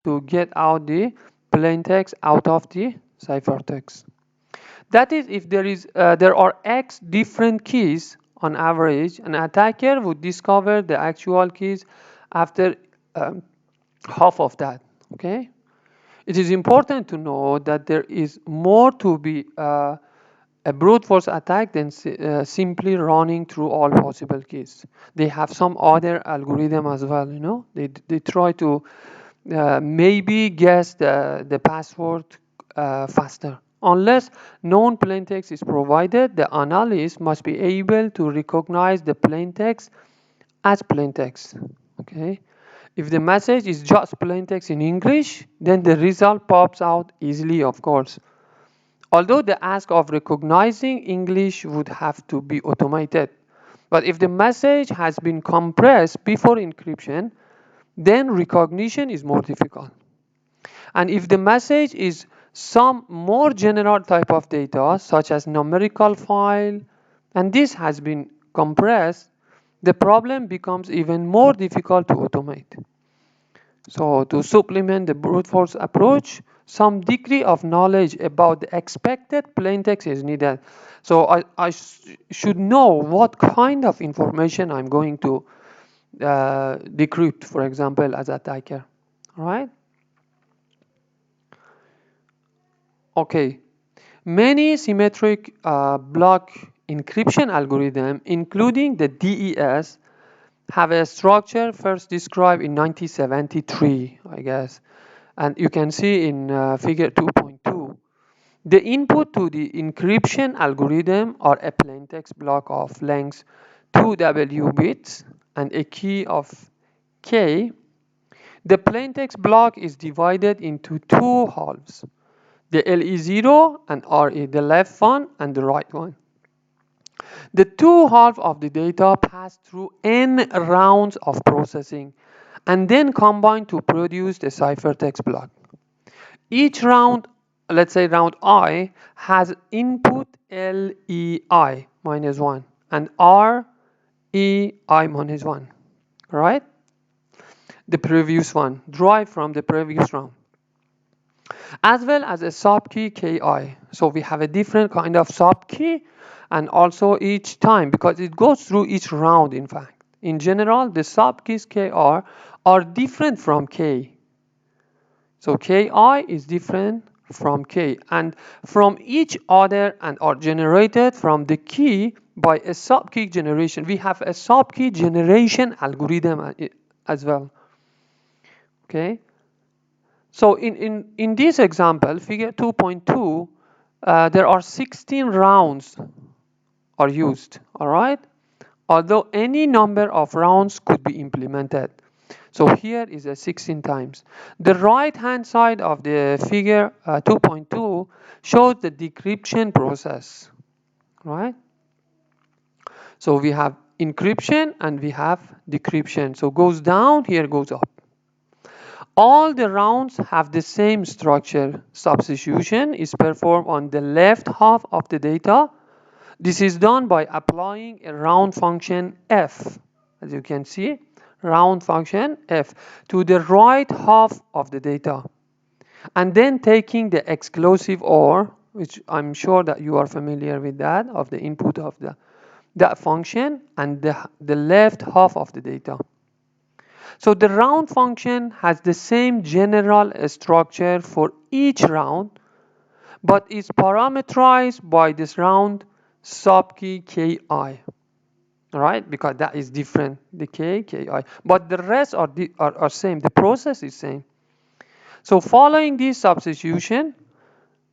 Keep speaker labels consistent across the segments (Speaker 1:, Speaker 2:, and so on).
Speaker 1: to get out the plain text out of the ciphertext. That is, if there are X different keys on average, an attacker would discover the actual keys after half of that. Okay. It is important to know that there is more to be a brute force attack than simply running through all possible keys. They have some other algorithm as well. You know, they try to maybe guess the password faster. Unless known plaintext is provided, the analyst must be able to recognize the plaintext as plaintext. Okay. If the message is just plaintext in English, then the result pops out easily, of course. Although the ask of recognizing English would have to be automated. But if the message has been compressed before encryption, then recognition is more difficult. And if the message is some more general type of data, such as numerical file, and this has been compressed, the problem becomes even more difficult to automate. So to supplement the brute force approach, some degree of knowledge about the expected plaintext is needed. So I should know what kind of information I'm going to decrypt, for example, as attacker. All right? Okay. Many symmetric block encryption algorithms, including the DES, have a structure first described in 1973, I guess. And you can see in figure 2.2. The input to the encryption algorithm are a plaintext block of length 2W bits and a key of K. The plaintext block is divided into two halves, the LE0 and RE, the left one and the right one. The two halves of the data pass through n rounds of processing and then combine to produce the ciphertext block. Each round, let's say round I, has input LEI minus 1 and REI minus 1, right? The previous one, derived from the previous round, as well as a subkey KI. So we have a different kind of subkey, and also each time, because it goes through each round, in fact. In general, the subkeys KR are different from K. So KI is different from K, and from each other, and are generated from the key by a subkey generation. We have a subkey generation algorithm as well. Okay. So in this example, figure 2.2, there are 16 rounds are used, all right? Although any number of rounds could be implemented. So here is a 16 times. The right-hand side of the figure 2.2 shows the decryption process, right? So we have encryption and we have decryption. So goes down, here goes up. All the rounds have the same structure. Substitution is performed on the left half of the data. This is done by applying a round function f, as you can see, round function f, to the right half of the data. And then taking the exclusive OR, which I'm sure that you are familiar with that, of the input of that function, and the left half of the data. So the round function has the same general structure for each round, but is parameterized by this round subkey Ki, right? Because that is different, the Ki. But the rest are same. The process is same. So following this substitution,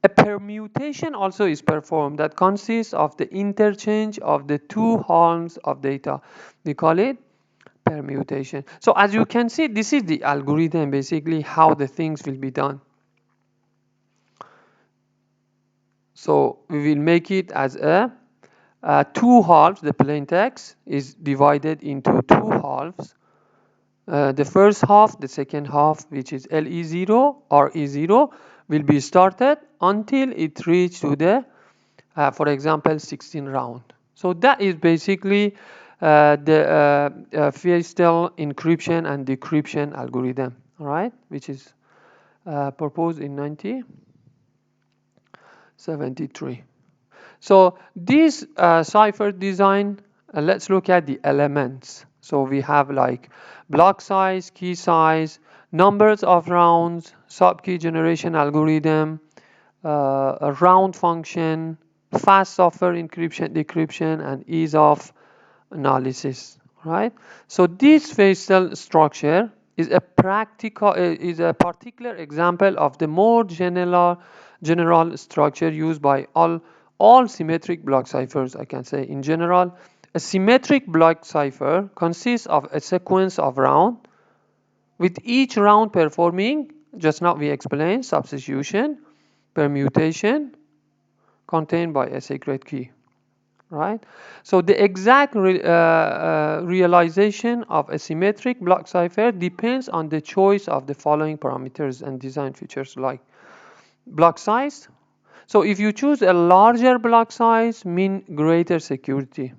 Speaker 1: a permutation also is performed that consists of the interchange of the two halves of data. We call it permutation. So as you can see, this is the algorithm, basically how the things will be done. So we will make it as a two halves. The plain text is divided into two halves. The first half, the second half, which is LE0 or E0, will be started until it reaches to the, for example, 16 round. So that is basically the Feistel encryption and decryption algorithm, all right, which is proposed in 1973. So this cipher design, let's look at the elements. So we have like block size, key size, numbers of rounds, sub-key generation algorithm, a round function, fast software encryption, decryption, and ease of analysis, right? So this facial structure is a particular example of the more general structure used by all symmetric block ciphers. I can say in general, a symmetric block cipher consists of a sequence of rounds, with each round performing, just now we explained, substitution, permutation, contained by a secret key, right? So the exact realization of a symmetric block cipher depends on the choice of the following parameters and design features, like block size. So if you choose a larger block size, mean greater security,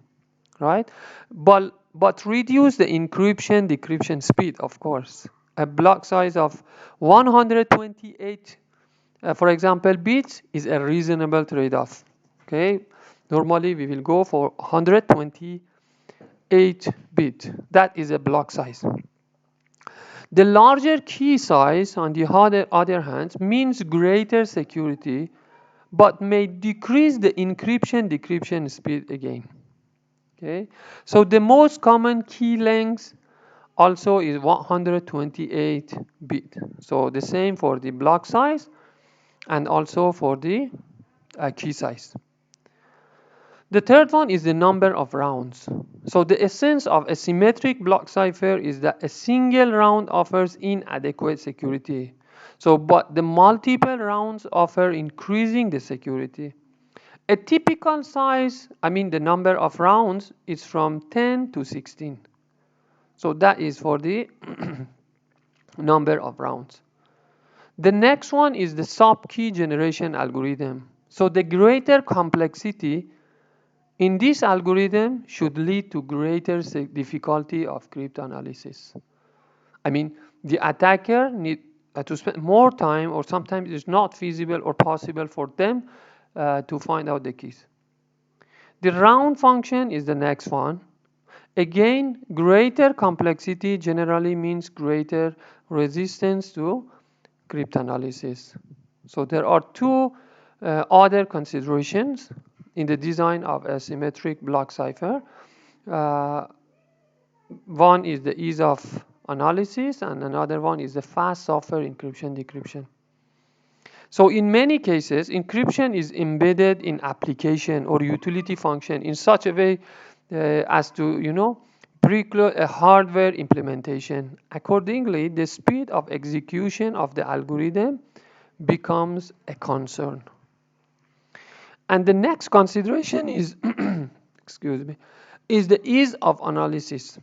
Speaker 1: right? But reduce the encryption decryption speed, of course. A block size of 128, for example, bits is a reasonable trade-off. Okay, normally we will go for 128 bit. That is a block size. The larger key size, on the other hand, means greater security, but may decrease the encryption decryption speed again. Okay, so the most common key length also is 128 bit. So the same for the block size and also for the key size. The third one is the number of rounds. So the essence of a symmetric block cipher is that a single round offers inadequate security. So, but the multiple rounds offer increasing the security. A typical size, the number of rounds is from 10 to 16. So that is for the number of rounds. The next one is the sub-key generation algorithm. So the greater complexity in this algorithm should lead to greater difficulty of cryptanalysis. The attacker need to spend more time, or sometimes it's not feasible or possible for them to find out the keys. The round function is the next one. Again, greater complexity generally means greater resistance to cryptanalysis. So there are two other considerations in the design of a symmetric block cipher. One is the ease of analysis, and another one is the fast software encryption decryption. So in many cases, encryption is embedded in application or utility function in such a way as to, preclude a hardware implementation. Accordingly, the speed of execution of the algorithm becomes a concern. And the next consideration is, excuse me, is the ease of analysis.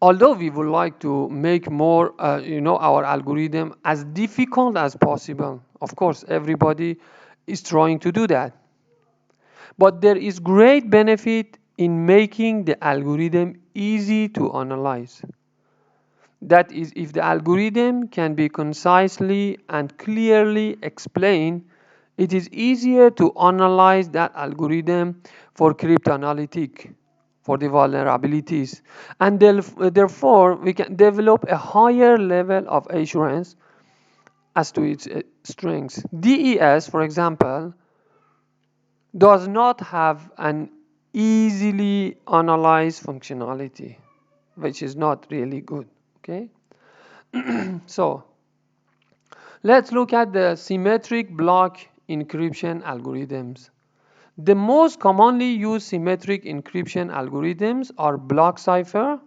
Speaker 1: Although we would like to make more, our algorithm as difficult as possible. Of course, everybody is trying to do that. But there is great benefit in making the algorithm easy to analyze. That is, if the algorithm can be concisely and clearly explained, it is easier to analyze that algorithm for cryptanalytic, for the vulnerabilities. And therefore, we can develop a higher level of assurance as to its strengths. DES, for example, does not have an easily analyzed functionality, which is not really good. Okay, so let's look at the symmetric block encryption algorithms. The most commonly used symmetric encryption algorithms are block cipher,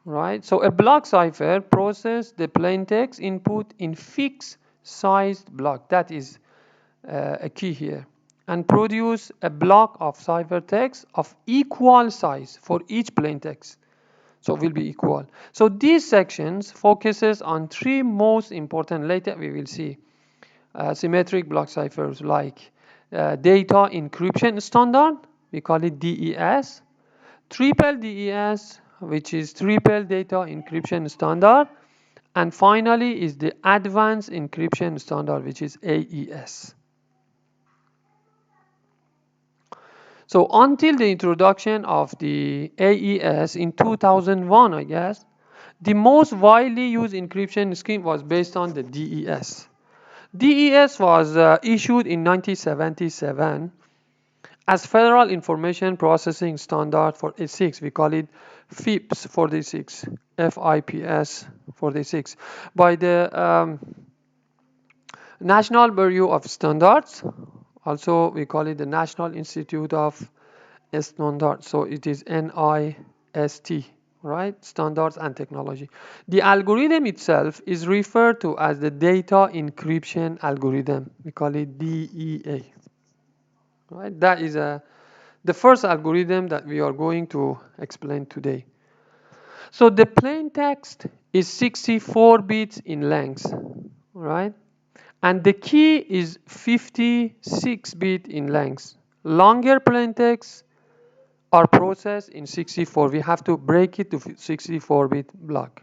Speaker 1: right? So a block cipher processes the plaintext input in fixed sized block. That is a key here, and produce a block of ciphertext of equal size for each plaintext. So it will be equal. So these sections focuses on three most important, later we will see, symmetric block ciphers, like data encryption standard, we call it DES, triple DES, which is triple data encryption standard, And finally is the Advanced Encryption Standard, which is AES. So until the introduction of the AES in 2001, I guess, the most widely used encryption scheme was based on the DES. DES was issued in 1977 as Federal Information Processing Standard for A6. We call it FIPS 46, FIPS 46, by the National Bureau of Standards. Also, we call it the National Institute of Standards. So it is NIST, right? Standards and Technology. The algorithm itself is referred to as the Data Encryption Algorithm. We call it DEA. Right? That is the first algorithm that we are going to explain today. So the plain text is 64 bits in length, right? And the key is 56 bit in length. Longer plain text are processed in 64. We have to break it to 64-bit block.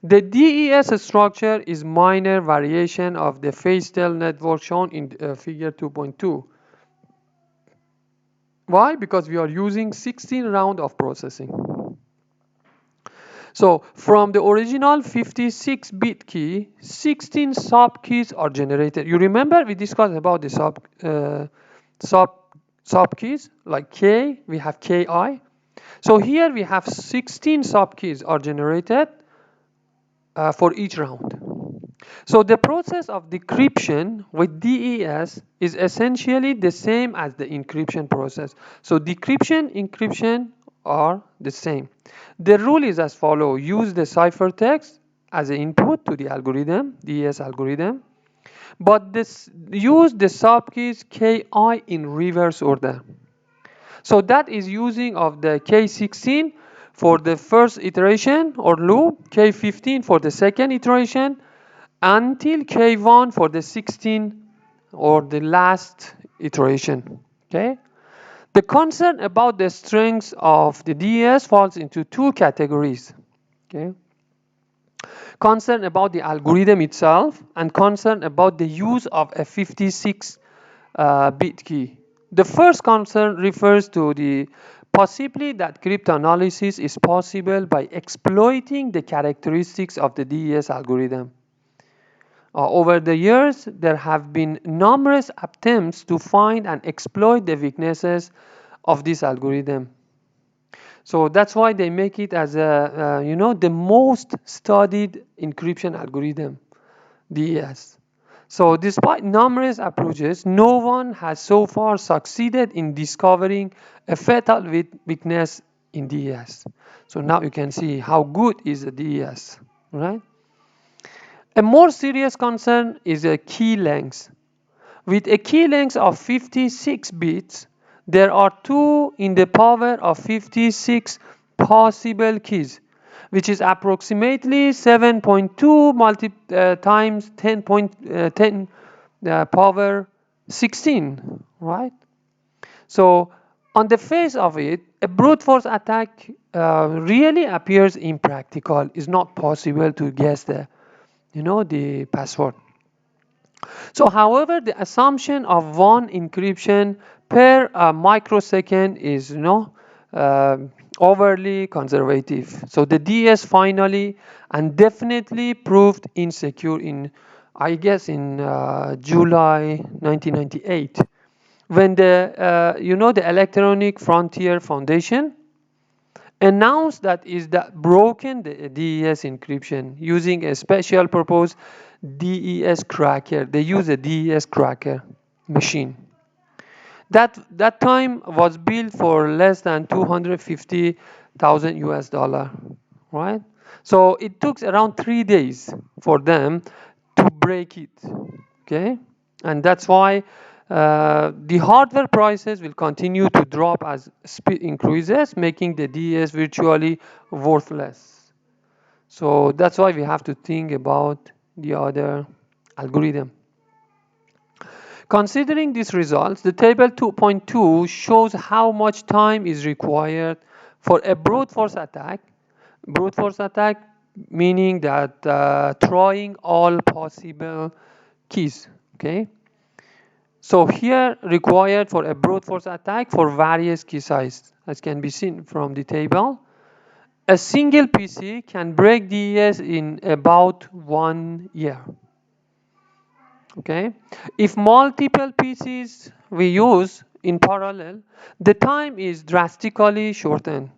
Speaker 1: The DES structure is minor variation of the phase-tail network shown in figure 2.2. Why? Because we are using 16 round of processing. So from the original 56-bit key, 16 sub keys are generated. You remember we discussed about the sub keys like K, we have KI. So here we have 16 sub keys are generated for each round. So the process of decryption with DES is essentially the same as the encryption process. So decryption, encryption are the same. The rule is as follows. Use the ciphertext as an input to the algorithm, DES algorithm, but use the subkeys KI in reverse order. So that is using of the K16 for the first iteration or loop, K15 for the second iteration, until K1 for the 16 or the last iteration. Okay. The concern about the strengths of the DES falls into two categories. Okay. Concern about the algorithm itself and concern about the use of a 56 bit key. The first concern refers to the possibility that cryptanalysis is possible by exploiting the characteristics of the DES algorithm. Over the years, there have been numerous attempts to find and exploit the weaknesses of this algorithm. So that's why they make it as the most studied encryption algorithm, DES. So despite numerous approaches, no one has so far succeeded in discovering a fatal weakness in DES. So now you can see how good is the DES, right? A more serious concern is a key length. With a key length of 56 bits, there are 2 in the power of 56 possible keys, which is approximately 7.2 times 10 power 16, right? So on the face of it, a brute force attack really appears impractical. It's not possible to guess the password. So however, the assumption of one encryption per microsecond is overly conservative. So the DS finally and definitely proved insecure in, I guess, in July 1998, when the Electronic Frontier Foundation announced that is that broken the DES encryption using a special purpose DES cracker. They use a DES cracker machine. That time was built for less than 250,000 US dollar, right? So it took around 3 days for them to break it, okay? And that's why the hardware prices will continue to drop as speed increases, making the DES virtually worthless. So that's why we have to think about the other algorithm. Considering these results, the table 2.2 shows how much time is required for a brute force attack. Brute force attack meaning that trying all possible keys. Okay. So here required for a brute force attack for various key sizes, as can be seen from the table. A single PC can break DES in about 1 year. Okay. If multiple PCs we use in parallel, the time is drastically shortened.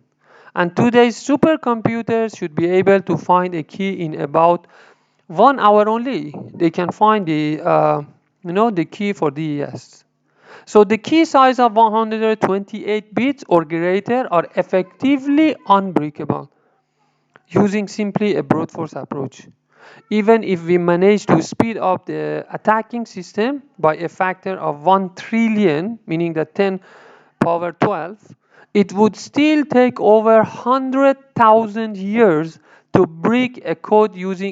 Speaker 1: And today's supercomputers should be able to find a key in about 1 hour only. They can find the key for DES. So the key size of 128 bits or greater are effectively unbreakable using simply a brute force approach. Even if we manage to speed up the attacking system by a factor of 1 trillion, meaning that 10 power 12, it would still take over 100,000 years to break a code using